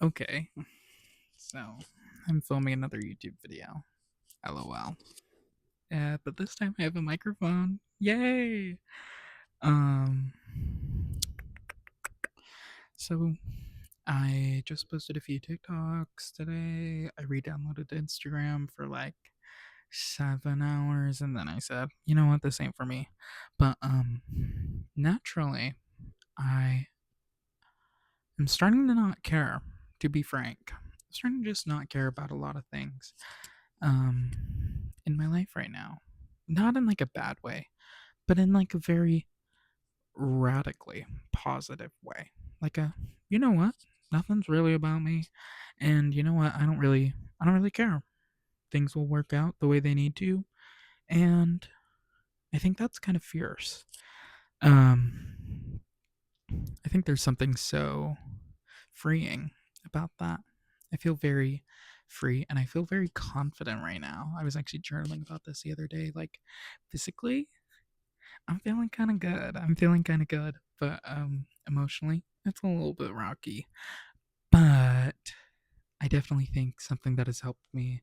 Okay, so I'm filming another YouTube video. LOL. But this time I have a microphone. Yay! Um, so I just posted a few TikToks today. I re-downloaded Instagram for like 7 hours, and then I said, you know what, this ain't for me. But naturally, I am starting to not care. To be frank, I'm starting to just not care about a lot of things. um in my life right now, not in like a bad way, but in like a very radically positive way. Like a, you know what, nothing's really about me, and you know what, I don't really care. Things will work out the way they need to, and I think that's kind of fierce. um I think there's something so freeing about that. I feel very free and I feel very confident right now. I was actually journaling about this the other day. Like, physically, I'm feeling kind of good. I'm feeling kind of good, but emotionally, it's a little bit rocky. But I definitely think something that has helped me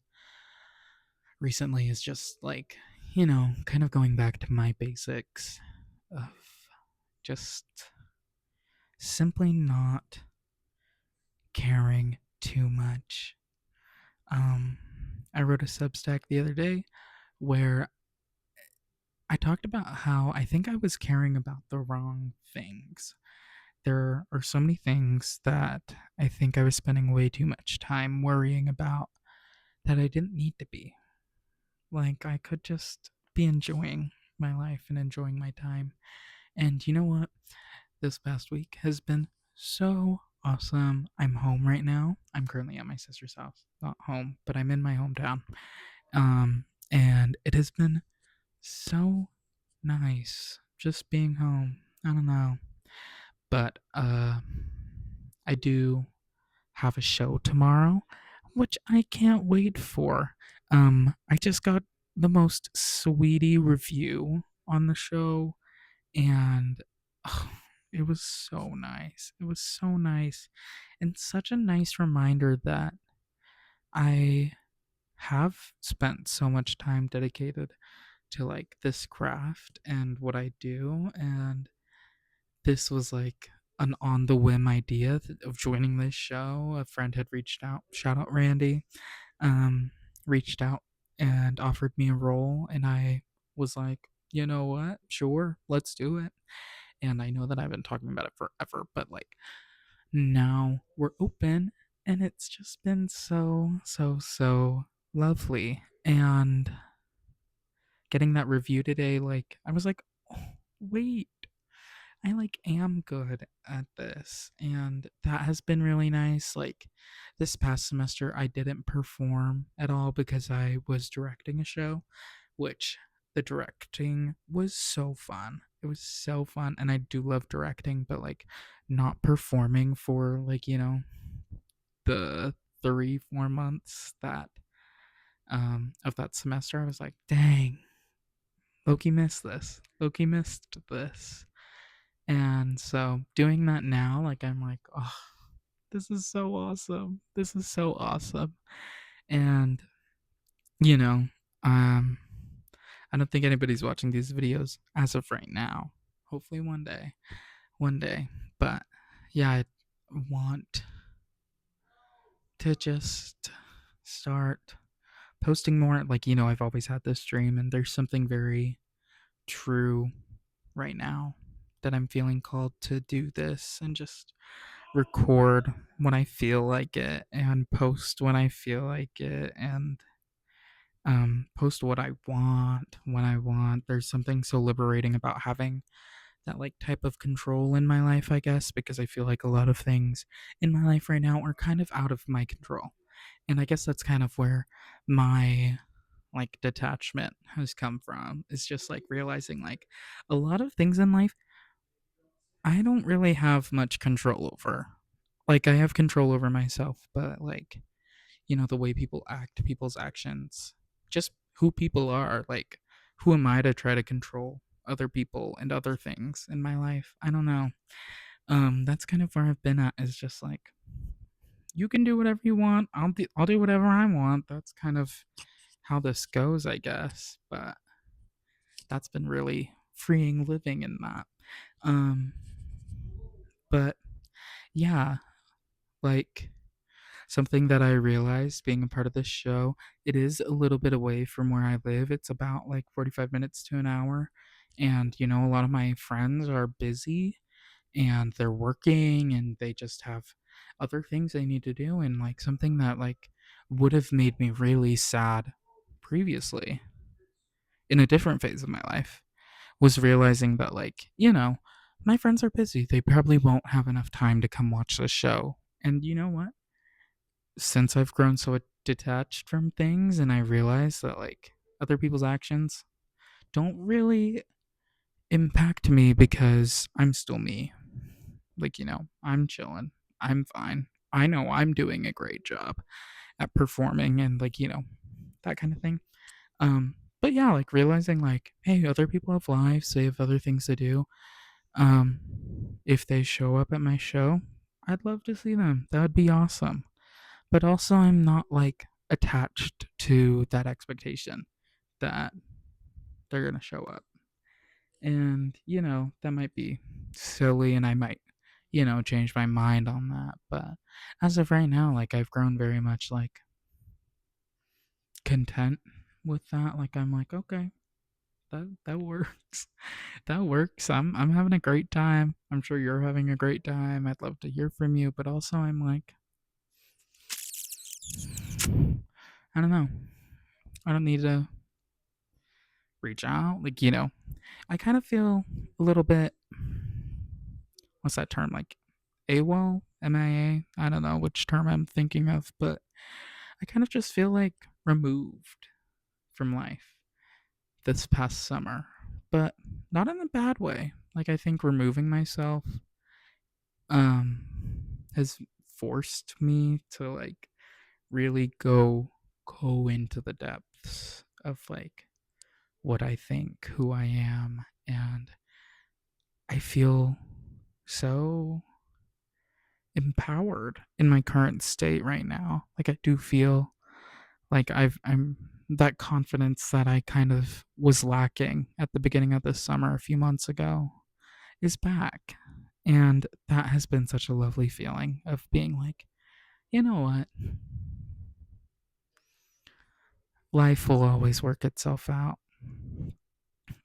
recently is just like, kind of going back to my basics of just simply not caring too much. Um, I wrote a Substack the other day where I talked about how I think I was caring about the wrong things. There are so many things that I think I was spending way too much time worrying about that I didn't need to be. Like, I could just be enjoying my life and enjoying my time. And you know what? This past week has been so awesome. I'm home right now. I'm currently at my sister's house. Not home, but I'm in my hometown. And it has been so nice just being home. I don't know. But I do have a show tomorrow, which I can't wait for. I just got the most sweetie review on the show, and oh, it was so nice. It was so nice, and such a nice reminder that I have spent so much time dedicated to like this craft and what I do, and this was like an on the whim idea of joining this show. A friend had reached out, shout out Randy, um, reached out and offered me a role, and I was like, you know what, sure, let's do it. And I know that I've been talking about it forever, but like now we're open, and it's just been so lovely. And getting that review today, like I was like, oh, wait, I like am good at this, and that has been really nice. Like, this past semester I didn't perform at all because I was directing a show, which the directing was so fun. It was so fun, and I do love directing, but like not performing for like, the 3 4 months that of that semester, I was like, dang, Loki missed this. Loki missed this. And so doing that now, like, I'm like, oh, this is so awesome. This is so awesome. And, you know, um, I don't think anybody's watching these videos as of right now. Hopefully one day. One day. But yeah, I want to just start posting more. Like, I've always had this dream, and there's something very true right now that I'm feeling called to do this and just record when I feel like it and post when I feel like it, and post what I want when I want. There's something so liberating about having that like type of control in my life, I guess, because I feel like a lot of things in my life right now are kind of out of my control. And I guess that's kind of where my like detachment has come from. It's just like realizing like a lot of things in life I don't really have much control over. Like, I have control over myself, but like, the way people act, people's actions, just who people are, like, who am I to try to control other people and other things in my life? I don't know. That's kind of where I've been at, is just like you can do whatever you want. I'll do whatever I want. That's kind of how this goes, I guess. But that's been really freeing living in that. Um, but yeah, like something that I realized being a part of this show, it is a little bit away from where I live. It's about like 45 minutes to an hour. And, a lot of my friends are busy and they're working and they just have other things they need to do. And like something that like would have made me really sad previously in a different phase of my life was realizing that like, my friends are busy. They probably won't have enough time to come watch the show. And you know what? Since I've grown so detached from things and I realize that like other people's actions don't really impact me because I'm still me. Like, I'm chilling. I'm fine. I know I'm doing a great job at performing and like, that kind of thing. But yeah, like realizing like, hey, other people have lives, they have other things to do. Um, if they show up at my show, I'd love to see them. That would be awesome. But also I'm not like attached to that expectation that they're gonna show up. And, that might be silly and I might, change my mind on that. But as of right now, like I've grown very much like content with that. Like I'm like, okay, that works. That works. I'm having a great time. I'm sure you're having a great time. I'd love to hear from you, but also I'm like I don't know. I don't need to reach out. Like, I kind of feel a little bit what's that term like AWOL, MIA. I don't know which term I'm thinking of, but I kind of just feel like removed from life this past summer, but not in a bad way. Like I think removing myself um has forced me to like really go into the depths of like what I think, who I am, and I feel so empowered in my current state right now. Like I do feel like I'm that confidence that I kind of was lacking at the beginning of this summer a few months ago is back. And that has been such a lovely feeling of being like, you know what? Life will always work itself out.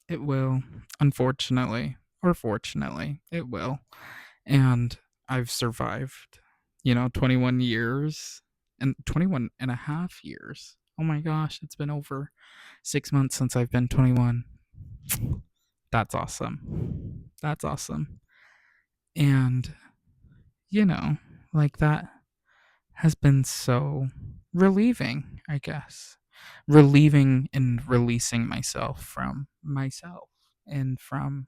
It will, unfortunately, or fortunately, it will. And I've survived, 21 years and 21 and a half years. Oh my gosh, it's been over 6 months since I've been 21. That's awesome. That's awesome. And, you know, like that has been so relieving, I guess. Relieving and releasing myself from myself and from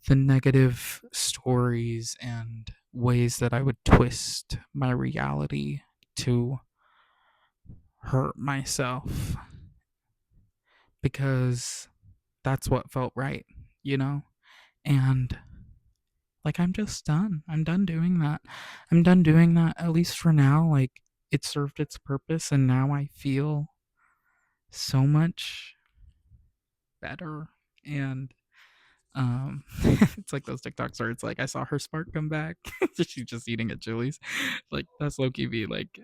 the negative stories and ways that I would twist my reality to hurt myself because that's what felt right, you know? And like I'm just done. I'm done doing that. I'm done doing that at least for now. Like it served its purpose and now I feel so much better and it's like those TikToks where it's like I saw her spark come back. She's just eating at Chili's. Like that's low key be like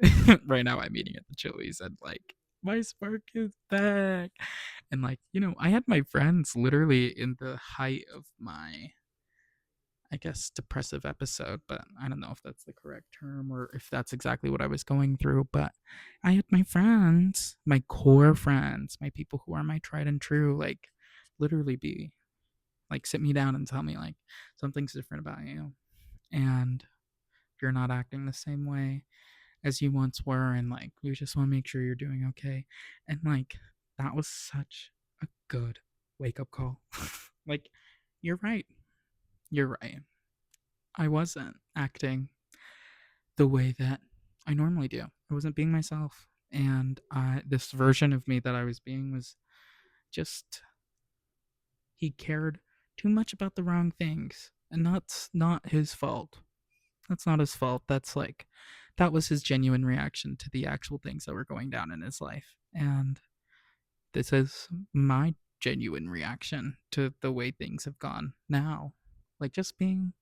right now I'm eating at the Chili's and like my spark is back. And like, I had my friends literally in the height of my I guess depressive episode, but I don't know if that's the correct term or if that's exactly what I was going through. But I had my friends, my core friends, my people who are my tried and true, like literally be like sit me down and tell me like something's different about you and you're not acting the same way as you once were and like we just want to make sure you're doing okay. And like that was such a good wake up call. Like you're right. You're right. I wasn't acting the way that I normally do. I wasn't being myself. And this version of me that I was being was just, he cared too much about the wrong things. And that's not his fault. That's not his fault. That's like that was his genuine reaction to the actual things that were going down in his life. And this is my genuine reaction to the way things have gone now. Like just being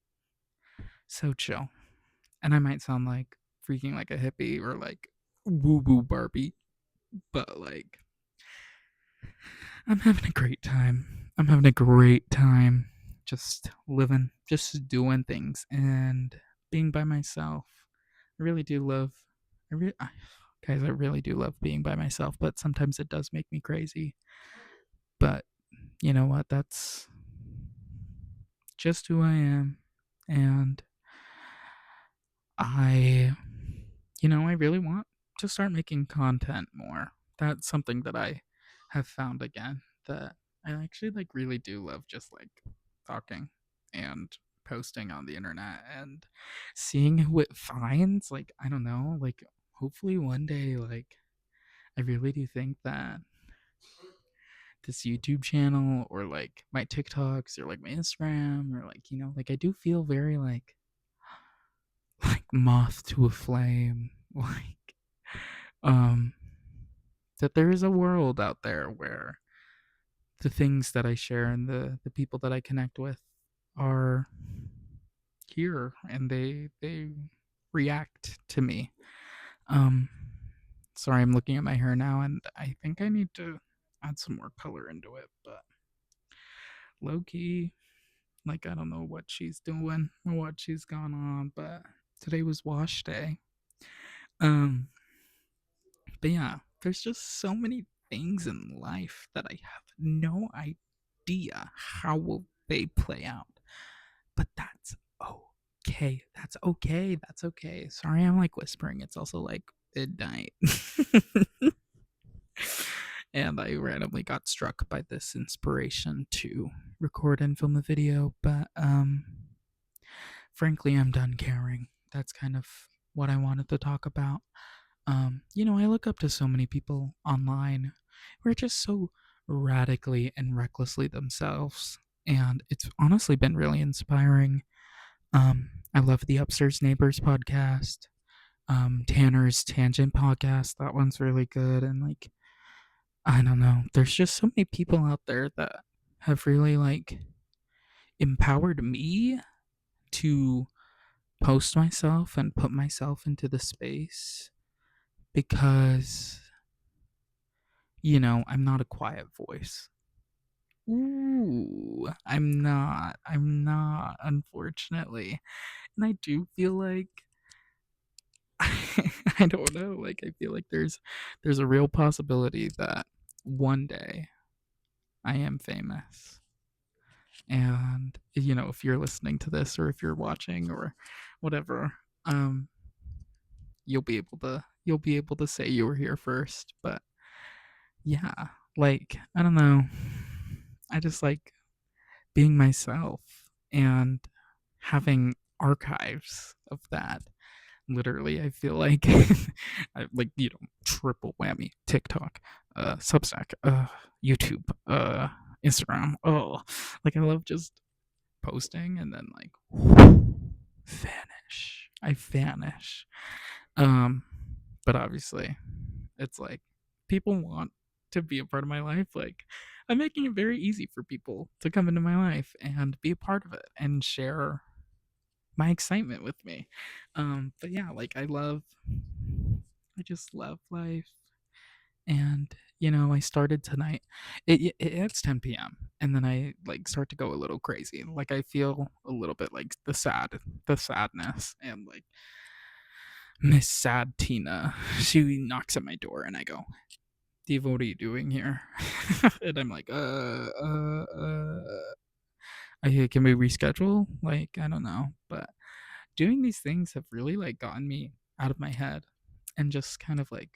so chill. And I might sound like freaking like a hippie or like woo woo Barbie, but like I'm having a great time. I'm having a great time just living, just doing things and being by myself. I really do love I really guys, I really do love being by myself, but sometimes it does make me crazy. But you know what? That's just who I am. And I, I really want to start making content more. That's something that I have found again that I actually like really do love just like talking and posting on the internet and seeing who it finds. Like, I don't know, like hopefully one day, like I really do think that this YouTube channel or like my TikToks or like my Instagram or like, like I do feel very like moth to a flame. Like um that there is a world out there where the things that I share and the people that I connect with are here and they react to me. Um Sorry, I'm looking at my hair now and I think I need to add some more color into it, but low key, like I don't know what she's doing or what she's gone on, but today was wash day. Um but yeah, there's just so many things in life that I have no idea how will they play out. But that's okay. That's okay. That's okay. Sorry, I'm like whispering. It's also like midnight. And I randomly got struck by this inspiration to record and film a video, but frankly, I'm done caring. That's kind of what I wanted to talk about. I look up to so many people online who are just so radically and recklessly themselves, and it's honestly been really inspiring. I love the Upstairs Neighbors podcast, Tanner's Tangent podcast. That one's really good, and like I don't know, there's just so many people out there that have really like empowered me to post myself and put myself into the space because I'm not a quiet voice. Ooh, I'm not, unfortunately. And I do feel like I don't know, like I feel like there's a real possibility that one day I am famous. And if you're listening to this or if you're watching or whatever, um you'll be able to say you were here first. But yeah, like I don't know. I just like being myself and having archives of that. Literally, I feel like I like triple whammy: TikTok, Substack, YouTube, Instagram. Oh, like I love just posting and then like vanish. I vanish. Um, but obviously, it's like people want to be a part of my life. Like I'm making it very easy for people to come into my life and be a part of it and share my excitement with me. But yeah, like I just love life. And I started tonight. It's 10 p.m. and then I like start to go a little crazy. Like I feel a little bit like the sadness, and like Miss Sad Tina. She knocks at my door, and I go, "Diva, what are you doing here?" And I'm like, can we reschedule? Like, I don't know, but doing these things have really like gotten me out of my head and just kind of like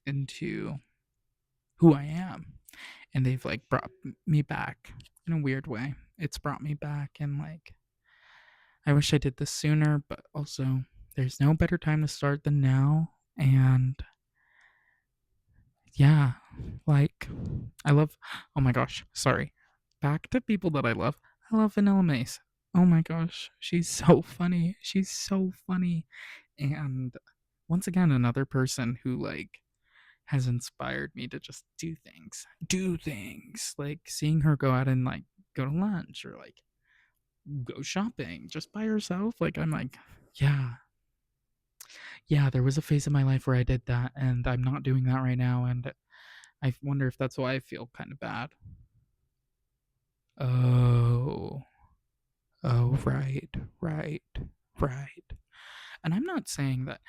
into who I am. And they've like brought me back in a weird way. It's brought me back, and like I wish I did this sooner, but also there's no better time to start than now. And yeah, like I love, oh my gosh, sorry. Back to people that I love. I love Vanilla Mace. Oh my gosh, she's so funny. She's so funny. And once again, another person who like has inspired me to just do things like seeing her go out and like go to lunch or like go shopping just by herself. Like, I'm like, yeah, yeah, there was a phase of my life where I did that, and I'm not doing that right now. And I wonder if that's why I feel kind of bad. Oh, oh, right, right, right. And I'm not saying that,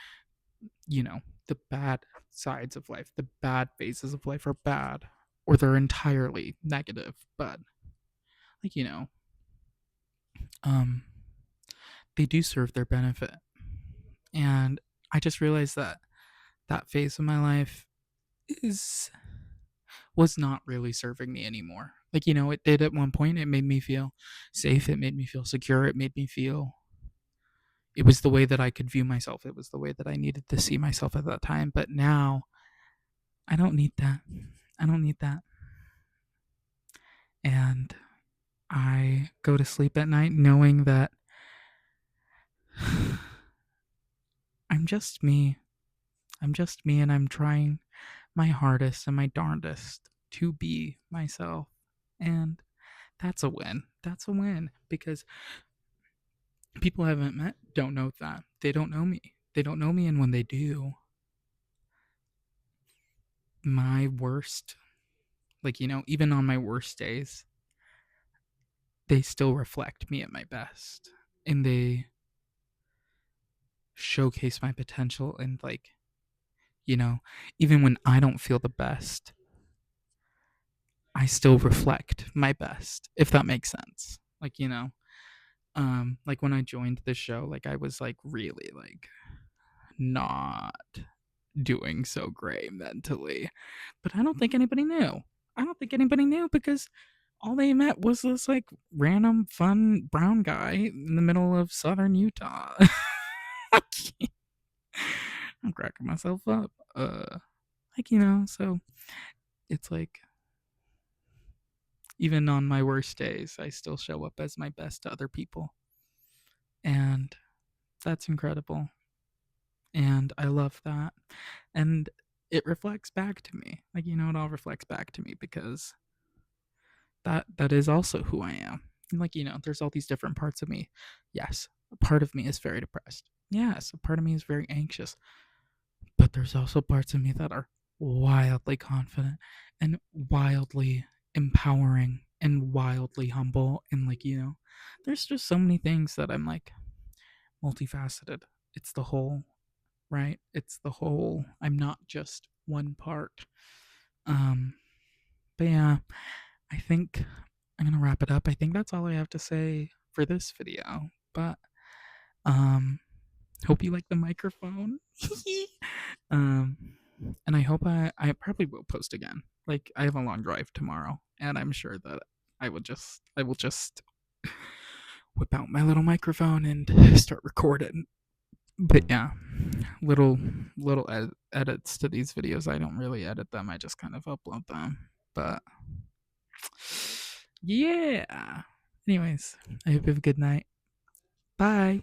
the bad sides of life, the bad phases of life are bad or they're entirely negative, but like, um, they do serve their benefit. And I just realized that that phase of my life is was not really serving me anymore. Like, it did at one point. It made me feel safe. It made me feel secure. It was the way that I could view myself. It was the way that I needed to see myself at that time. But now I don't need that. I don't need that. And I go to sleep at night knowing that I'm just me. I'm just me, and I'm trying my hardest and my darndest to be myself. And that's a win. That's a win because people I haven't met don't know that. They don't know me. They don't know me. And when they do, my worst, like, even on my worst days, they still reflect me at my best. And they showcase my potential. And, like, you know, even when I don't feel the best, I still reflect my best, if that makes sense. Like, like when I joined the show, like I was like really like not doing so great mentally. But I don't think anybody knew. I don't think anybody knew because all they met was this like random fun brown guy in the middle of southern Utah. I'm cracking myself up. Like, so it's like even on my worst days, I still show up as my best to other people. And that's incredible. And I love that. And it reflects back to me. Like, it all reflects back to me because that is also who I am. Like, there's all these different parts of me. Yes, a part of me is very depressed. Yes, a part of me is very anxious. But there's also parts of me that are wildly confident and wildly empowering and wildly humble. And, like, there's just so many things that I'm like multifaceted. It's the whole, right? It's the whole. I'm not just one part. Um, but yeah, I think I'm gonna wrap it up. I think that's all I have to say for this video. But um, hope you like the microphone. um, and I hope I probably will post again. Like, I have a long drive tomorrow, and I'm sure that I will just whip out my little microphone and start recording. But yeah, little edits to these videos. I don't really edit them. I just kind of upload them. But yeah. Anyways, I hope you have a good night. Bye.